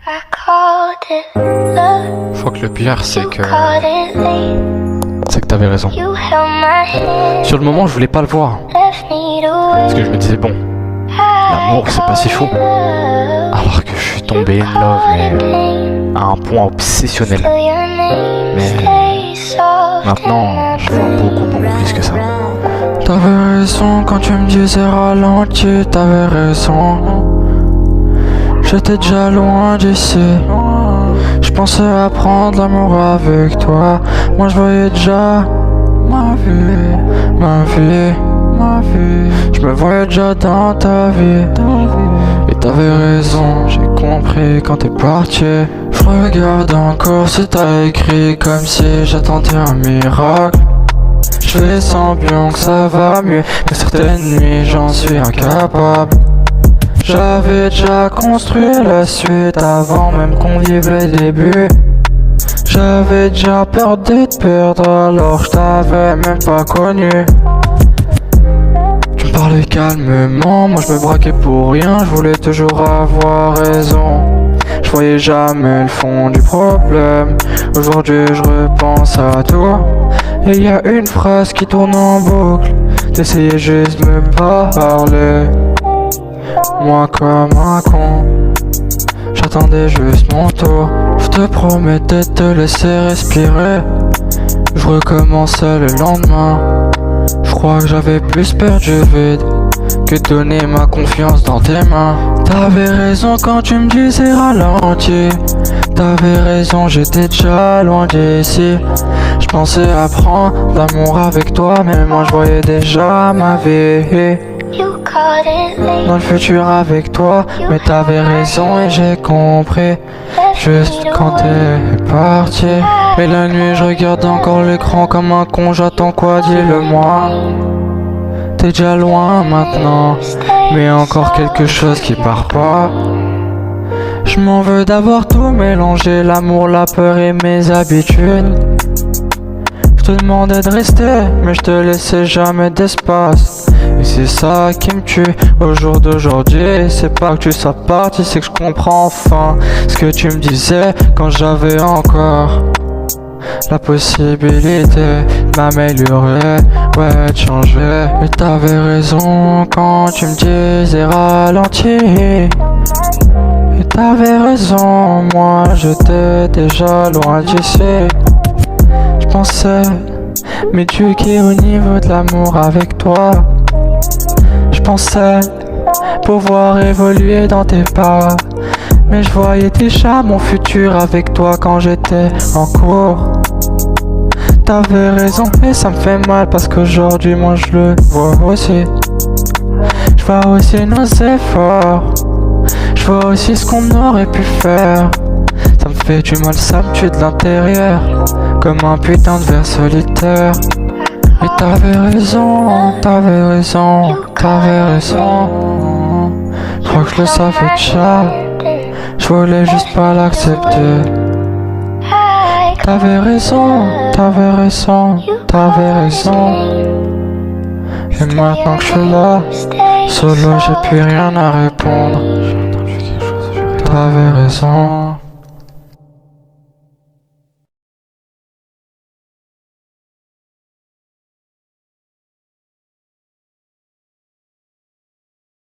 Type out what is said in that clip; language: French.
Je crois que le pire, c'est que t'avais raison. Sur le moment, je voulais pas le voir. Parce que je me disais, bon, l'amour, c'est pas si fou. Alors que je suis tombé in love, mais à un point obsessionnel. Mais maintenant, je vois beaucoup plus que ça. T'avais raison quand tu me disais ralenti, t'avais raison. J'étais déjà loin d'ici. Je pensais à prendre l'amour avec toi. Moi je voyais déjà ma vie. Je me voyais déjà dans ta vie. Et t'avais raison, j'ai compris quand t'es parti. Je regarde encore si t'as écrit comme si j'attendais un miracle. Je fais semblant que ça va mieux, mais certaines nuits j'en suis incapable. J'avais déjà construit la suite avant même qu'on vive les débuts. J'avais déjà peur de te perdre alors je t'avais même pas connu. Tu me parlais calmement, moi je me braquais pour rien, je voulais toujours avoir raison. Je voyais jamais le fond du problème. Aujourd'hui je repense à toi. Et y a une phrase qui tourne en boucle. T'essayais juste de me parler. Moi comme un con, j'attendais juste mon tour. Je te promettais de te laisser respirer. Je recommençais le lendemain. Je crois que j'avais plus peur du vide que donner ma confiance dans tes mains. T'avais raison quand tu me disais ralenti. T'avais raison, j'étais déjà loin d'ici. Je pensais à prendre l'amour avec toi, mais moi je voyais déjà ma vie dans le futur avec toi. Mais t'avais raison et j'ai compris juste quand t'es parti. Mais la nuit je regarde encore l'écran comme un con. J'attends quoi, dis-le-moi. T'es déjà loin maintenant, mais encore quelque chose qui part pas. Je m'en veux d'avoir tout mélangé, l'amour, la peur et mes habitudes. Je te demandais de rester, mais je te laissais jamais d'espace. Et c'est ça qui me tue au jour d'aujourd'hui. C'est pas que tu sois parti, c'est que je comprends enfin ce que tu me disais quand j'avais encore la possibilité de m'améliorer, ouais, de changer. Mais t'avais raison quand tu me disais ralenti. Et t'avais raison, moi j'étais déjà loin d'ici. Je pensais m'éduquer au niveau de l'amour avec toi. Je pensais pouvoir évoluer dans tes pas. Mais je voyais déjà mon futur avec toi quand j'étais en cours. T'avais raison et ça me fait mal parce qu'aujourd'hui moi je le vois aussi. Je vois aussi nos efforts. Je vois aussi ce qu'on aurait pu faire. Ça me fait du mal, ça me tue de l'intérieur, comme un putain de ver solitaire. Et t'avais raison, t'avais raison, t'avais raison. Je crois que je le savais déjà. Je voulais juste pas l'accepter. T'avais raison, t'avais raison, t'avais raison. Et maintenant que je suis là, solo j'ai plus rien à répondre. T'avais raison.